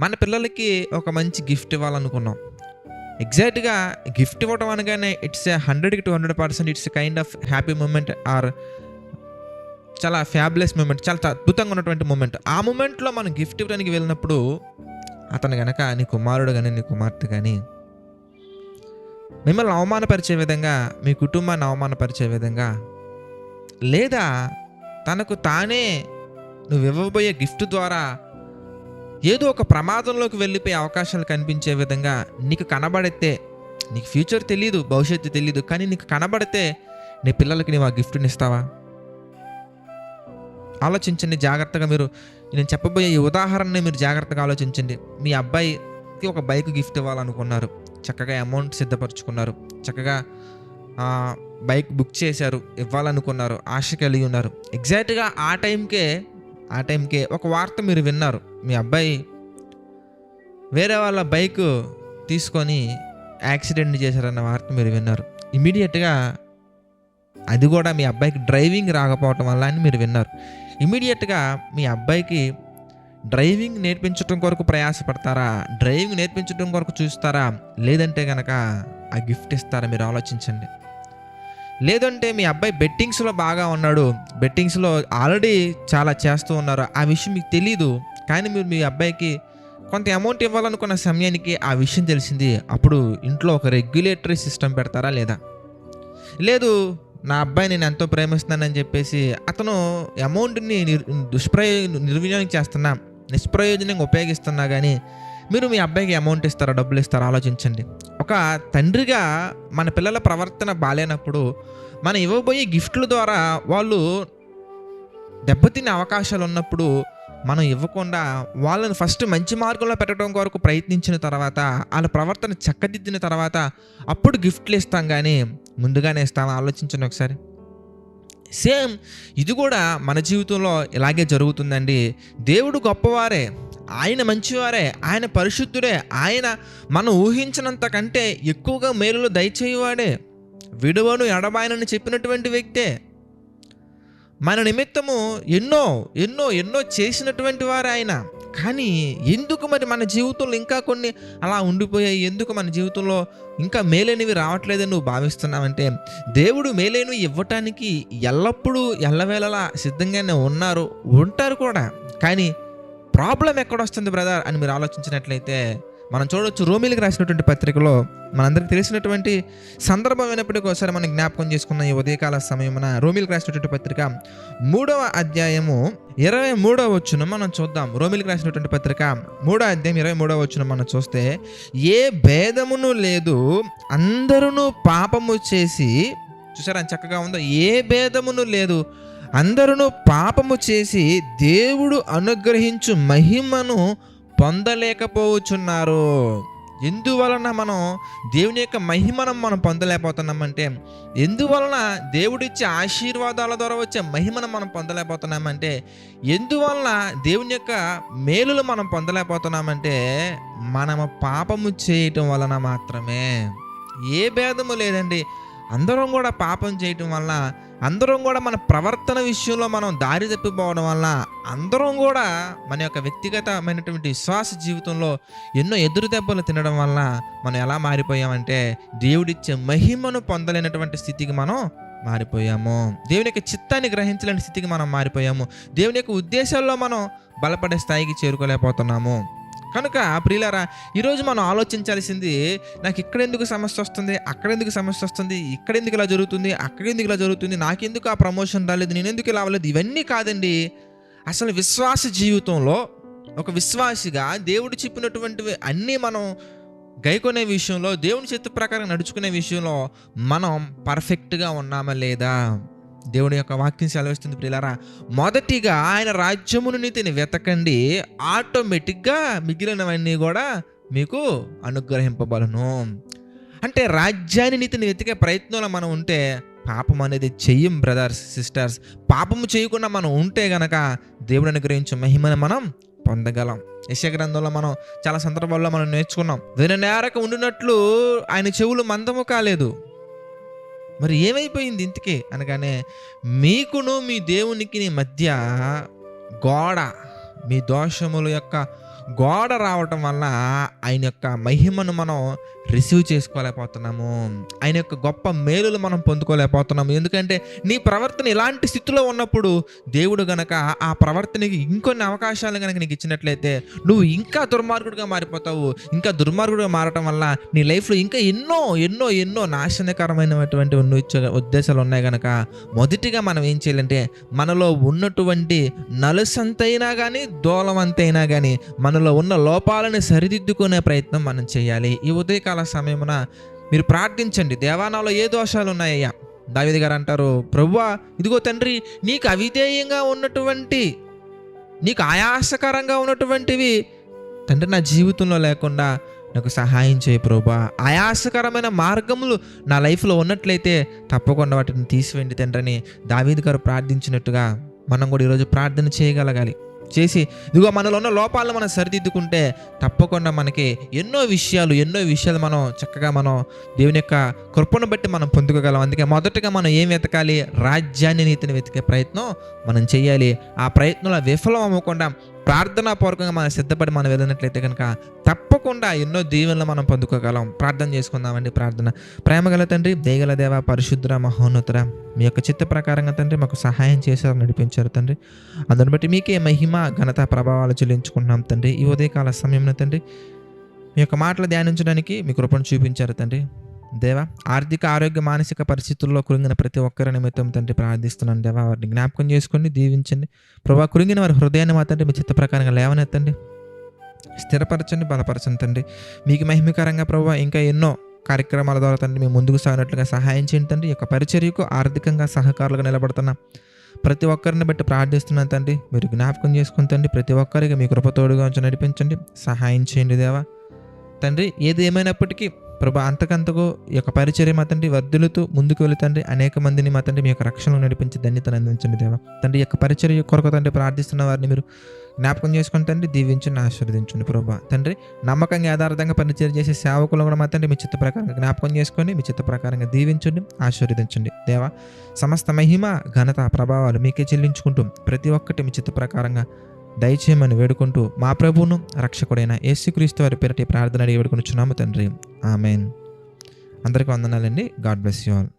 మన పిల్లలకి ఒక మంచి గిఫ్ట్ ఇవ్వాలనుకున్నాం. ఎగ్జాక్ట్‌గా గిఫ్ట్ ఇవ్వడం అనగానే ఇట్స్ ఏ 100కి 200% it's kind of happy moment or చాలా ఫ్యాబులస్ మూమెంట్. చాలా అద్భుతంగా ఉన్నటువంటి మూమెంట్. ఆ మూమెంట్‌లో మనం గిఫ్ట్ ఇవ్వడానికి వెళ్ళినప్పుడు అతను గనక నీ కుమారుడు గాని, నీ కుమార్తె గాని మిమ్మల్ని అవమానపరిచే విధంగా, మీ కుటుంబాన్ని అవమానపరిచే విధంగా, లేదా తనకు తానే నువ్వు ఇవ్వబోయే గిఫ్ట్ ద్వారా ఏదో ఒక ప్రమాదంలోకి వెళ్ళిపోయే అవకాశాలు కనిపించే విధంగా నీకు కనబడితే, నీకు ఫ్యూచర్ తెలీదు, భవిష్యత్తు తెలీదు, కానీ నీకు కనబడితే నీ పిల్లలకి నీవు ఆ గిఫ్ట్ని ఇస్తావా? ఆలోచించండి జాగ్రత్తగా. నేను చెప్పబోయే ఈ ఉదాహరణని మీరు జాగ్రత్తగా ఆలోచించండి. మీ అబ్బాయికి ఒక బైక్ గిఫ్ట్ ఇవ్వాలనుకున్నారు, చక్కగా అమౌంట్ సిద్ధపరచుకున్నారు, చక్కగా బైక్ బుక్ చేశారు, ఇవ్వాలనుకున్నారు, ఆశ కలిగి ఉన్నారు. ఎగ్జాక్ట్గా ఆ టైంకే ఒక వార్త మీరు విన్నారు. మీ అబ్బాయి వేరే వాళ్ళ బైక్ తీసుకొని యాక్సిడెంట్ చేశారన్న వార్త మీరు విన్నారు. ఇమీడియట్గా అది కూడా మీ అబ్బాయికి డ్రైవింగ్ రాకపోవటం వల్ల అని మీరు విన్నారు. ఇమీడియట్గా మీ అబ్బాయికి డ్రైవింగ్ నేర్పించడం కొరకు ప్రయాసపడతారా? డ్రైవింగ్ నేర్పించడం కొరకు చూస్తారా? లేదంటే కనుక ఆ గిఫ్ట్ ఇస్తారా? మీరు ఆలోచించండి. లేదంటే మీ అబ్బాయి బెట్టింగ్స్లో బాగా ఉన్నాడు, బెట్టింగ్స్లో ఆల్రెడీ చాలా చేస్తూ ఉన్నారు, ఆ విషయం మీకు తెలీదు, కానీ మీరు మీ అబ్బాయికి కొంత అమౌంట్ ఇవ్వాలనుకున్న సమయానికి ఆ విషయం తెలిసింది. అప్పుడు ఇంట్లో ఒక రెగ్యులేటరీ సిస్టమ్ పెడతారా? లేదా? లేదు, నా అబ్బాయి నేను ఎంతో ప్రేమిస్తున్నానని చెప్పేసి అతను అమౌంట్ని నిర్వినియోగం చేస్తున్నా, నిష్ప్రయోజనంగా ఉపయోగిస్తున్నా కానీ మీరు మీ అబ్బాయికి అమౌంట్ ఇస్తారా, డబ్బులు ఇస్తారా? ఆలోచించండి. ఒక తండ్రిగా మన పిల్లల ప్రవర్తన బాలేనప్పుడు మనం ఇవ్వబోయే గిఫ్ట్ల ద్వారా వాళ్ళు దెబ్బతినే అవకాశాలు ఉన్నప్పుడు మనం ఇవ్వకుండా వాళ్ళని ఫస్ట్ మంచి మార్గంలో పెట్టడం కొరకు ప్రయత్నించిన తర్వాత, వాళ్ళ ప్రవర్తన చక్కదిద్దిన తర్వాత అప్పుడు గిఫ్ట్లు ఇస్తాం, కానీ ముందుగానే ఇస్తామా? ఆలోచించండి ఒకసారి. సేమ్ ఇది కూడా మన జీవితంలో ఇలాగే జరుగుతుందండి. దేవుడు గొప్పవారే, ఆయన మంచివారే, ఆయన పరిశుద్ధుడే, ఆయన మనం ఊహించినంత కంటే ఎక్కువగా మేలులు దయచేయువాడే, విడువను ఎడబాయనని చెప్పినటువంటి వ్యక్తే, మన నిమిత్తము ఎన్నో ఎన్నో ఎన్నో చేసినటువంటి వారు ఆయన. కానీ ఎందుకు మరి మన జీవితంలో ఇంకా కొన్ని అలా ఉండిపోయాయి? ఎందుకు మన జీవితంలో ఇంకా మేలైనవి రావట్లేదని నువ్వు భావిస్తున్నావంటే, దేవుడు మేలైనవి ఇవ్వటానికి ఎల్లప్పుడూ ఎల్లవేళలా సిద్ధంగానే ఉంటారు కూడా. కానీ ప్రాబ్లం ఎక్కడొస్తుంది బ్రదర్ అని మీరు ఆలోచించినట్లయితే మనం చూడవచ్చు, రోమీలకు రాసినటువంటి పత్రికలో మనందరికీ తెలిసినటువంటి సందర్భం అయినప్పటికీ ఒకసారి మనం జ్ఞాపకం చేసుకున్న ఈ ఉదయకాల సమయమున రోమీలకు రాసినటువంటి పత్రిక 3వ అధ్యాయము 23వ వచనం మనం చూద్దాం. రోమీలకు రాసినటువంటి పత్రిక 3వ అధ్యాయం 23వ వచనం మనం చూస్తే, ఏ భేదమును లేదు, అందరూ పాపము చేసి, చూసారా చక్కగా ఉందో, ఏ భేదమును లేదు, అందరూ పాపము చేసి దేవుడు అనుగ్రహించు మహిమను పొందలేకపోవచ్చున్నారు. ఎందువలన మనం దేవుని యొక్క మహిమను మనం పొందలేకపోతున్నామంటే, ఎందువలన దేవుడిచ్చే ఆశీర్వాదాల ద్వారా వచ్చే మహిమను మనం పొందలేకపోతున్నామంటే, ఎందువలన దేవుని యొక్క మేలులు మనం పొందలేకపోతున్నామంటే, మనము పాపము చేయటం వలన మాత్రమే. ఏ భేదము లేదండి. అందరం కూడా పాపం చేయటం వల్ల, అందరం కూడా మన ప్రవర్తన విషయంలో మనం దారి తప్పిపోవడం వల్ల, అందరం కూడా మన యొక్క వ్యక్తిగతమైనటువంటి విశ్వాస జీవితంలో ఎన్నో ఎదురు దెబ్బలు తినడం వల్ల మనం ఎలా మారిపోయామంటే, దేవుడిచ్చే మహిమను పొందలేనటువంటి స్థితికి మనం మారిపోయాము. దేవుని యొక్క చిత్తాన్ని గ్రహించలేని స్థితికి మనం మారిపోయాము. దేవుని యొక్క ఉద్దేశాల్లో మనం బలపడే స్థాయికి చేరుకోలేకపోతున్నాము. కనుక ప్రియులారా, ఈరోజు మనం ఆలోచించాల్సింది, నాకు ఇక్కడెందుకు సమస్య వస్తుంది, అక్కడెందుకు సమస్య వస్తుంది, ఇక్కడెందుకు ఇలా జరుగుతుంది, అక్కడెందుకు ఇలా జరుగుతుంది, నాకెందుకు ఆ ప్రమోషన్ రాలేదు, నేనెందుకు ఇలా అవ్వలేదు, ఇవన్నీ కాదండి. అసలు విశ్వాస జీవితంలో ఒక విశ్వాసిగా దేవుడు చెప్పినటువంటివి అన్నీ మనం గైకొనే విషయంలో, దేవుని చిత్త ప్రకారం నడుచుకునే విషయంలో మనం పర్ఫెక్ట్గా ఉన్నామా లేదా? దేవుని యొక్క వాక్యం సెలవిస్తుంది ప్రియులారా, మొదటిగా ఆయన రాజ్యమును నీతిని వెతకండి, ఆటోమేటిక్గా మిగిలినవన్నీ కూడా మీకు అనుగ్రహింపబలను. అంటే రాజ్యాన్ని నీతిని వెతికే ప్రయత్నంలో మనం ఉంటే పాపం అనేది చెయ్యం బ్రదర్స్ సిస్టర్స్. పాపము చేయకుండా మనం ఉంటే గనక దేవుడు అనుగ్రహించే మహిమను మనం పొందగలం. యెషయా గ్రంథంలో మనం చాలా సందర్భాల్లో మనం నేర్చుకున్నాం, విననేరక ఉండినట్లు ఆయన చెవులు మందము కాలేదు. మరి ఏమైపోయింది ఇంతకీ అనగానే, మీకును మీ దేవునికి మధ్య గోడ, మీ దోషముల యొక్క గోడ రావటం వల్ల ఆయన యొక్క మహిమను మనం రిసీవ్ చేసుకోలేకపోతున్నాము. ఆయన యొక్క గొప్ప మేలులు మనం పొందుకోలేకపోతున్నాము. ఎందుకంటే నీ ప్రవర్తన ఇలాంటి స్థితిలో ఉన్నప్పుడు దేవుడు గనక ఆ ప్రవర్తనకి ఇంకొన్ని అవకాశాలు కనుక నీకు ఇచ్చినట్లయితే నువ్వు ఇంకా దుర్మార్గుడిగా మారిపోతావు. ఇంకా దుర్మార్గుడిగా మారటం వల్ల నీ లైఫ్లో ఇంకా ఎన్నో ఎన్నో ఎన్నో నాశనకరమైనటువంటి ఉద్దేశాలు ఉన్నాయి కనుక మొదటిగా మనం ఏం చేయాలంటే మనలో ఉన్నటువంటి నలుసంతైనా కానీ దూలమంతైనా కానీ మనలో ఉన్న లోపాలను సరిదిద్దుకునే ప్రయత్నం మనం చేయాలి. ఈ ఉదయకాల సమయమున మీరు ప్రార్థించండి, దేవా నాలో ఏ దోషాలు ఉన్నాయ్యా. దావీదు గారు అంటారు, ప్రభువా ఇదిగో తండ్రి, నీకు అవిధేయంగా ఉన్నటువంటి, నీకు ఆయాసకరంగా ఉన్నటువంటివి తండ్రి నా జీవితంలో లేకుండా నాకు సహాయం చేయి ప్రభువా. ఆయాసకరమైన మార్గములు నా లైఫ్లో ఉన్నట్లయితే తప్పకుండా వాటిని తీసివేయండి తండ్రి అని దావీదు గారు ప్రార్థించినట్టుగా మనం కూడా ఈరోజు ప్రార్థన చేయగలగాలి. చేసి ఇదిగో మనలో ఉన్న లోపాలను మనం సరిదిద్దుకుంటే తప్పకుండా మనకి ఎన్నో విషయాలు మనం చక్కగా మనం దేవుని యొక్క కృపను బట్టి మనం పొందుకోగలం. అందుకే మొదటగా మనం ఏం వెతకాలి? రాజ్యాన్ని, నీతిని వెతికే ప్రయత్నం మనం చేయాలి. ఆ ప్రయత్నంలో విఫలం అవ్వకుండా ప్రార్థనాపూర్వకంగా మనం సిద్ధపడి మనం వెళ్ళినట్లయితే కనుక తప్పకుండా ఎన్నో దీవెనలు మనం పొందుకోగలం. ప్రార్థన చేసుకుందామండి. ప్రార్థన. ప్రేమగల తండ్రి, దయగల దేవ, పరిశుద్ధ, మహోన్నతుర, మీ యొక్క చిత్త ప్రకారంగా తండ్రి మాకు సహాయం చేశారు, నడిపించారు తండ్రి. అందుని బట్టి మీకే మహిమ, ఘనత, ప్రభావాలు చెల్లించుకుంటున్నాం తండ్రి. ఈ ఉదయకాల సమయంలో తండ్రి మీ యొక్క మాటలు ధ్యానించడానికి మీ కృపను చూపించారు తండ్రి. దేవా, ఆర్థిక, ఆరోగ్య, మానసిక పరిస్థితుల్లో కృంగిన ప్రతి ఒక్కరి నిమిత్తం తండ్రి ప్రార్థిస్తున్నాను దేవా. వారిని జ్ఞాపకం చేసుకోండి, దీవించండి ప్రభా. కృంగిన వారి హృదయాన్ని మా తండ్రి మీ చిత్త ప్రకారంగా లేవనెత్తండి, స్థిరపరచండి, బలపరచండి తండ్రి. మీకు మహిమకరంగా ప్రభా ఇంకా ఎన్నో కార్యక్రమాల ద్వారా తండ్రి మేము ముందుకు సాగినట్లుగా సహాయం చేయండి తండ్రి. ఈ యొక్క పరిచర్యకు ఆర్థికంగా సహకారులుగా నిలబడుతున్న ప్రతి ఒక్కరిని బట్టి ప్రార్థిస్తున్నాను తండ్రి. మీరు జ్ఞాపకం చేసుకుని తండ్రి ప్రతి ఒక్కరికి మీ కృపతోడుగా ఉంచి నడిపించండి, సహాయం చేయండి దేవా. తండ్రి ఏది ఏమైనప్పటికీ ప్రభా అంతకంతకు ఈ యొక్క పరిచర్య మా తండ్రి వర్ధులుతూ ముందుకు వెళుతండి. అనేక మందిని మా తండ్రి మీ యొక్క రక్షణలో నడిపించి ధన్యతను అందించండి దేవా. తండ్రి యొక్క పరిచర్య కొరకు తండ్రి ప్రార్థిస్తున్న వారిని మీరు జ్ఞాపకం చేసుకుని తండ్రి దీవించండి, ఆశీర్వదించండి ప్రభా. తండ్రి నమ్మకంగా యథార్థంగా పరిచర్య చేసే సేవకులు కూడా మా తండ్రి మీ చిత్త ప్రకారంగా జ్ఞాపకం చేసుకొని మీ చిత్త ప్రకారంగా దీవించండి, ఆశీర్వదించండి దేవా. సమస్త మహిమ, ఘనత, ప్రభావాలు మీకే చెల్లించుకుంటూ ప్రతి ఒక్కటి మీ చిత్త ప్రకారంగా దయచేయమని వేడుకుంటూ మా ప్రభువును రక్షకుడైన యేసుక్రీస్తు వారి పేరిట ప్రార్థన అడిగి వేడుకొనుచున్నాము తండ్రి. ఆమెన్. అందరికీ వందనాలండి. God bless you all.